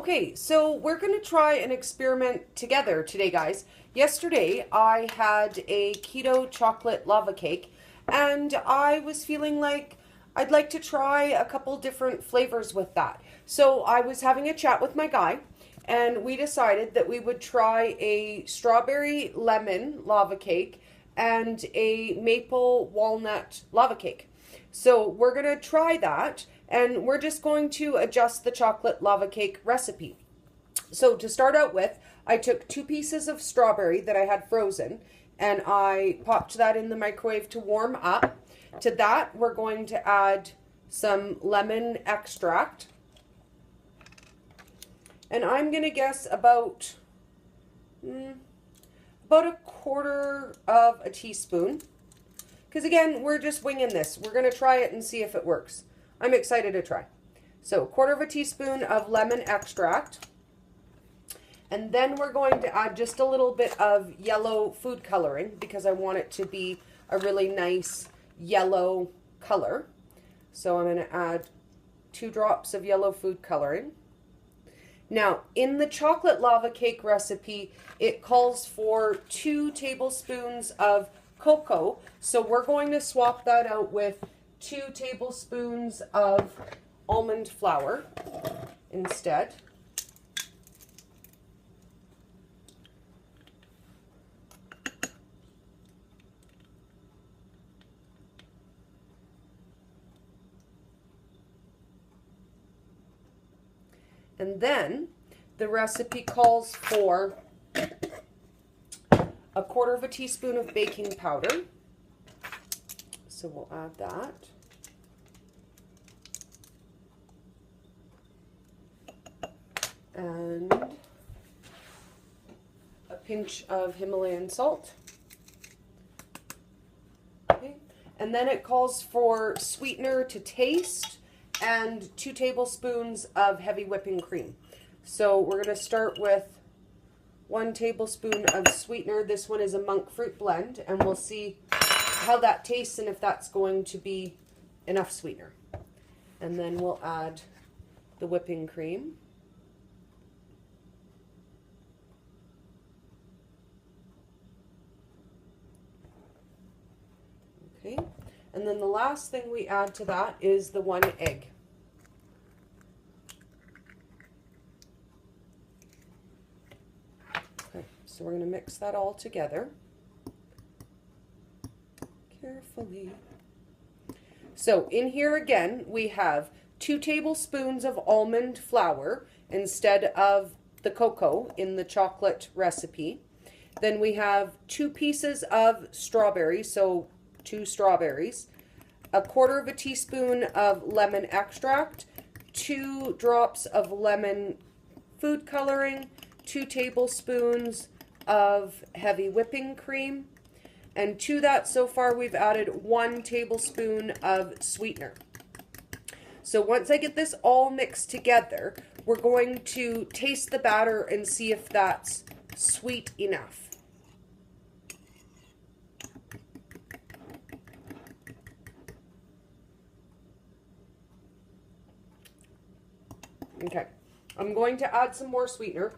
Okay, so we're going to try an experiment together today, guys. Yesterday, I had a keto chocolate lava cake, and I was feeling like I'd like to try a couple different flavors with that. So I was having a chat with my guy, and we decided that we would try a strawberry lemon lava cake and a maple walnut lava cake. So we're going to try that, and we're just going to adjust the chocolate lava cake recipe. So to start out with, I took 2 pieces of strawberry that I had frozen, and I popped that in the microwave to warm up. To that, we're going to add some lemon extract. And I'm going to guess about a quarter of a teaspoon. Because again, we're just winging this. We're going to try it and see if it works. I'm excited to try. So, 1/4 teaspoon of lemon extract. And then we're going to add just a little bit of yellow food coloring because I want it to be a really nice yellow color. So I'm going to add 2 drops of yellow food coloring. Now, in the chocolate lava cake recipe, it calls for 2 tablespoons of cocoa. So we're going to swap that out with 2 tablespoons of almond flour instead. And then the recipe calls for 1/4 teaspoon of baking powder. So we'll add that. And a pinch of Himalayan salt. Okay. And then it calls for sweetener to taste and 2 tablespoons of heavy whipping cream. So we're going to start with 1 tablespoon of sweetener. This one is a monk fruit blend, and we'll see how that tastes and if that's going to be enough sweetener. And then we'll add the whipping cream. Okay. And then the last thing we add to that is the 1 egg. Okay, so we're going to mix that all together carefully. So in here again, we have 2 tablespoons of almond flour instead of the cocoa in the chocolate recipe. Then we have 2 pieces of strawberry, so 2 strawberries, 1/4 teaspoon of lemon extract, 2 drops of lemon food coloring, 2 tablespoons of heavy whipping cream, and to that so far we've added 1 tablespoon of sweetener. So once I get this all mixed together, we're going to taste the batter and see if that's sweet enough. Okay, I'm going to add some more sweetener.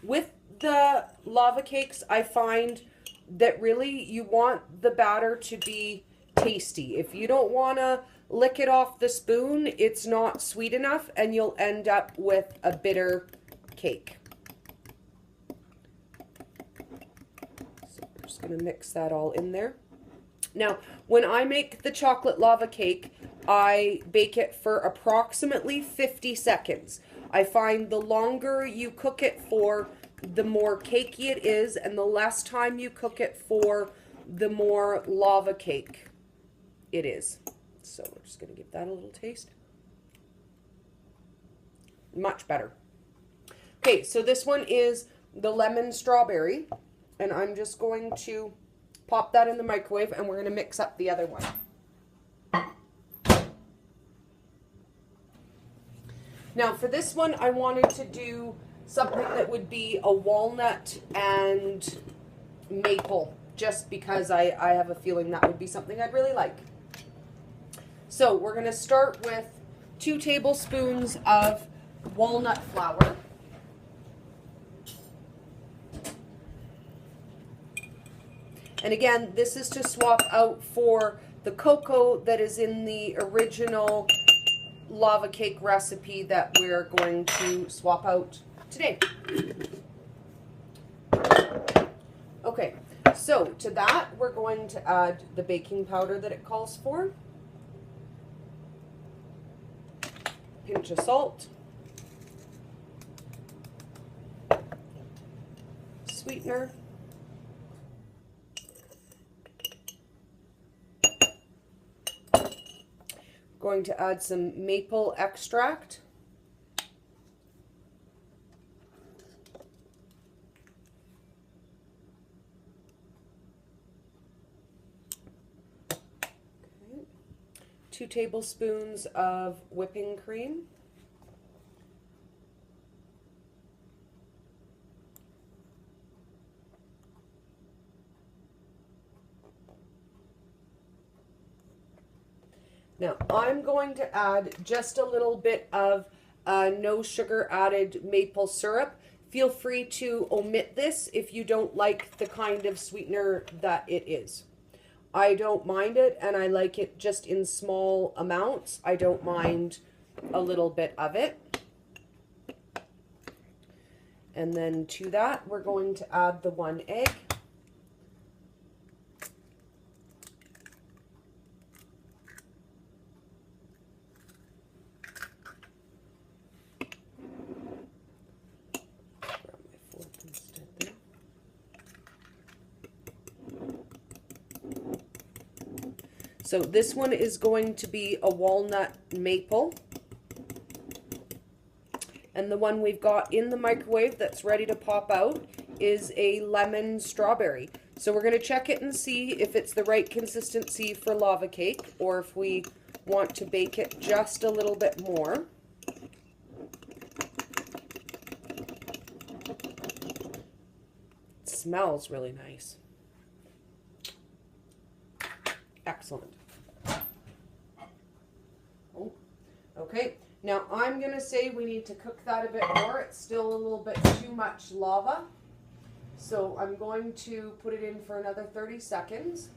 With the lava cakes, I find that really you want the batter to be tasty. If you don't want to lick it off the spoon, it's not sweet enough and you'll end up with a bitter cake. So I'm just going to mix that all in there. Now, when I make the chocolate lava cake, I bake it for approximately 50 seconds. I find the longer you cook it for, the more cakey it is, and the less time you cook it for, the more lava cake it is. So we're just going to give that a little taste. Much better. Okay, so this one is the lemon strawberry, and I'm just going to pop that in the microwave, and we're going to mix up the other one. Now for this one, I wanted to do something that would be a walnut and maple, just because I have a feeling that would be something I'd really like. So we're going to start with 2 tablespoons of walnut flour. And again, this is to swap out for the cocoa that is in the original lava cake recipe that we're going to swap out today. Okay, so to that we're going to add the baking powder that it calls for, pinch of salt, sweetener, going to add some maple extract, okay. 2 tablespoons of whipping cream, now I'm going to add just a little bit of no sugar added maple syrup. Feel free to omit this if you don't like the kind of sweetener that it is. I don't mind it, and I like it just in small amounts. I don't mind a little bit of it. And then to that, we're going to add the 1 egg. So this one is going to be a walnut maple. And the one we've got in the microwave that's ready to pop out is a lemon strawberry. So we're going to check it and see if it's the right consistency for lava cake, or if we want to bake it just a little bit more. It smells really nice. Excellent. Oh, okay, now I'm going to say we need to cook that a bit more. It's still a little bit too much lava. So I'm going to put it in for another 30 seconds.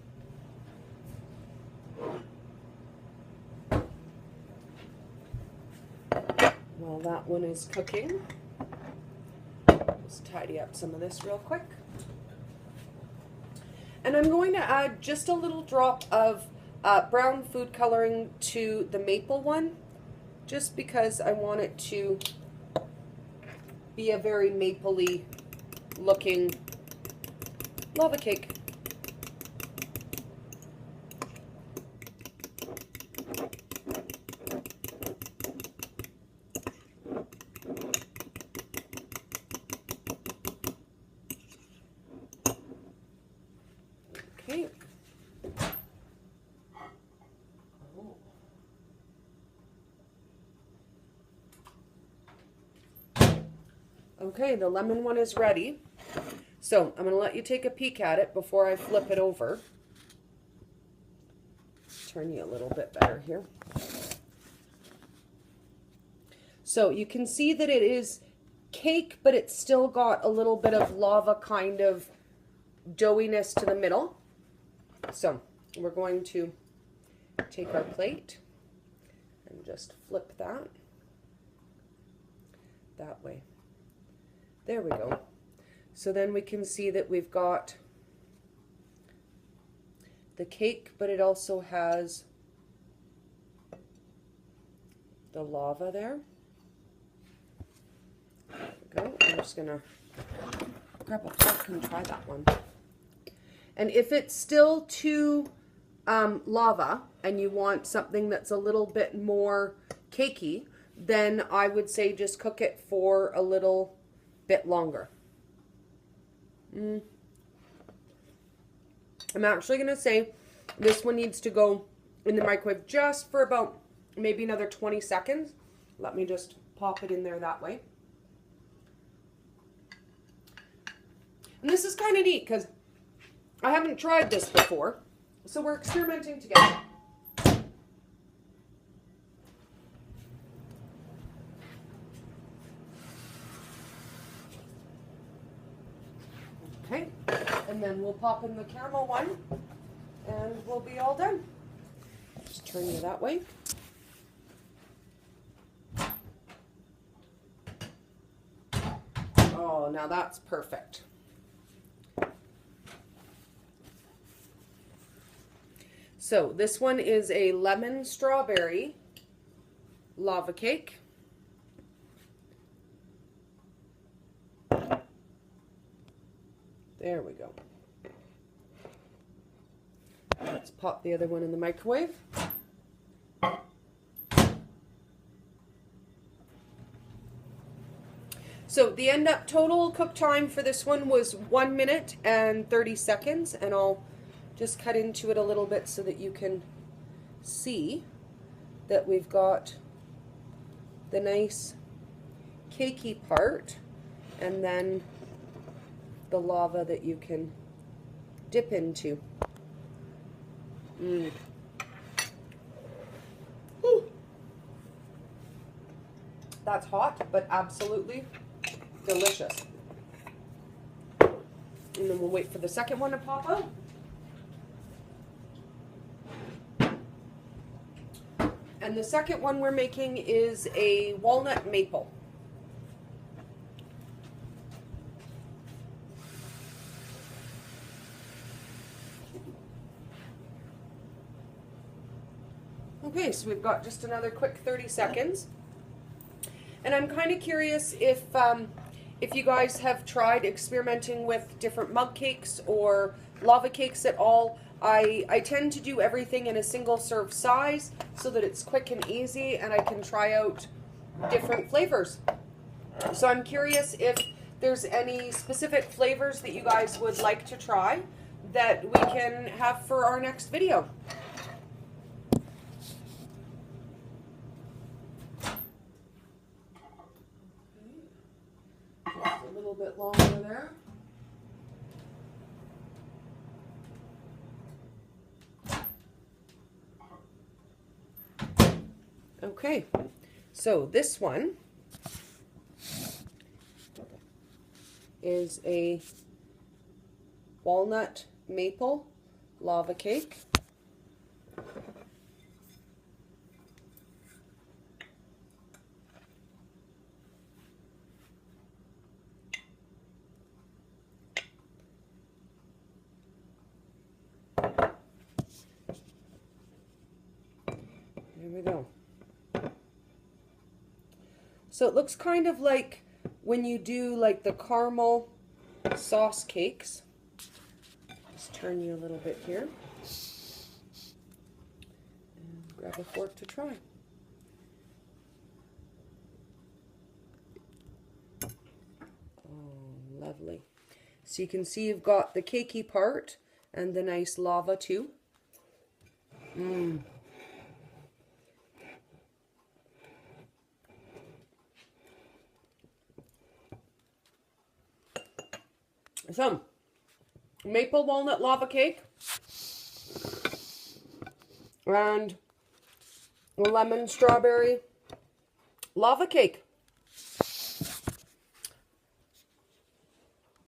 While that one is cooking, just tidy up some of this real quick. And I'm going to add just a little drop of brown food coloring to the maple one, just because I want it to be a very mapley looking lava cake. Okay. Oh. Okay, the lemon one is ready. So I'm going to let you take a peek at it before I flip it over. Turn you a little bit better here. So you can see that it is cake, but it's still got a little bit of lava kind of doughiness to the middle. So we're going to take our plate and just flip that way. There we go. So then we can see that we've got the cake, but it also has the lava there. There we go. I'm just going to grab a fork and try that one. And if it's still too lava and you want something that's a little bit more cakey, then I would say just cook it for a little bit longer. I'm actually going to say this one needs to go in the microwave just for about maybe another 20 seconds. Let me just pop it in there that way. And this is kind of neat because I haven't tried this before, so we're experimenting together. And then we'll pop in the caramel one and we'll be all done. Just turn you that way. Oh, now that's perfect. So this one is a lemon strawberry lava cake. There we go. Let's pop the other one in the microwave. So the end up total cook time for this one was 1 minute and 30 seconds, and I'll just cut into it a little bit so that you can see that we've got the nice cakey part and then the lava that you can dip into. Whew. That's hot, but absolutely delicious. And then we'll wait for the second one to pop out. And the second one we're making is a walnut maple. Okay, so we've got just another quick 30 seconds. And I'm kind of curious if you guys have tried experimenting with different mug cakes or lava cakes at all. I tend to do everything in a single serve size so that it's quick and easy and I can try out different flavors. So I'm curious if there's any specific flavors that you guys would like to try that we can have for our next video. Just a little bit longer there. Okay, so this one is a walnut maple lava cake. There we go. So it looks kind of like when you do like the caramel sauce cakes. Just turn you a little bit here. And grab a fork to try. Oh, lovely. So you can see you've got the cakey part and the nice lava too. Mmm. So, maple walnut lava cake and lemon strawberry lava cake.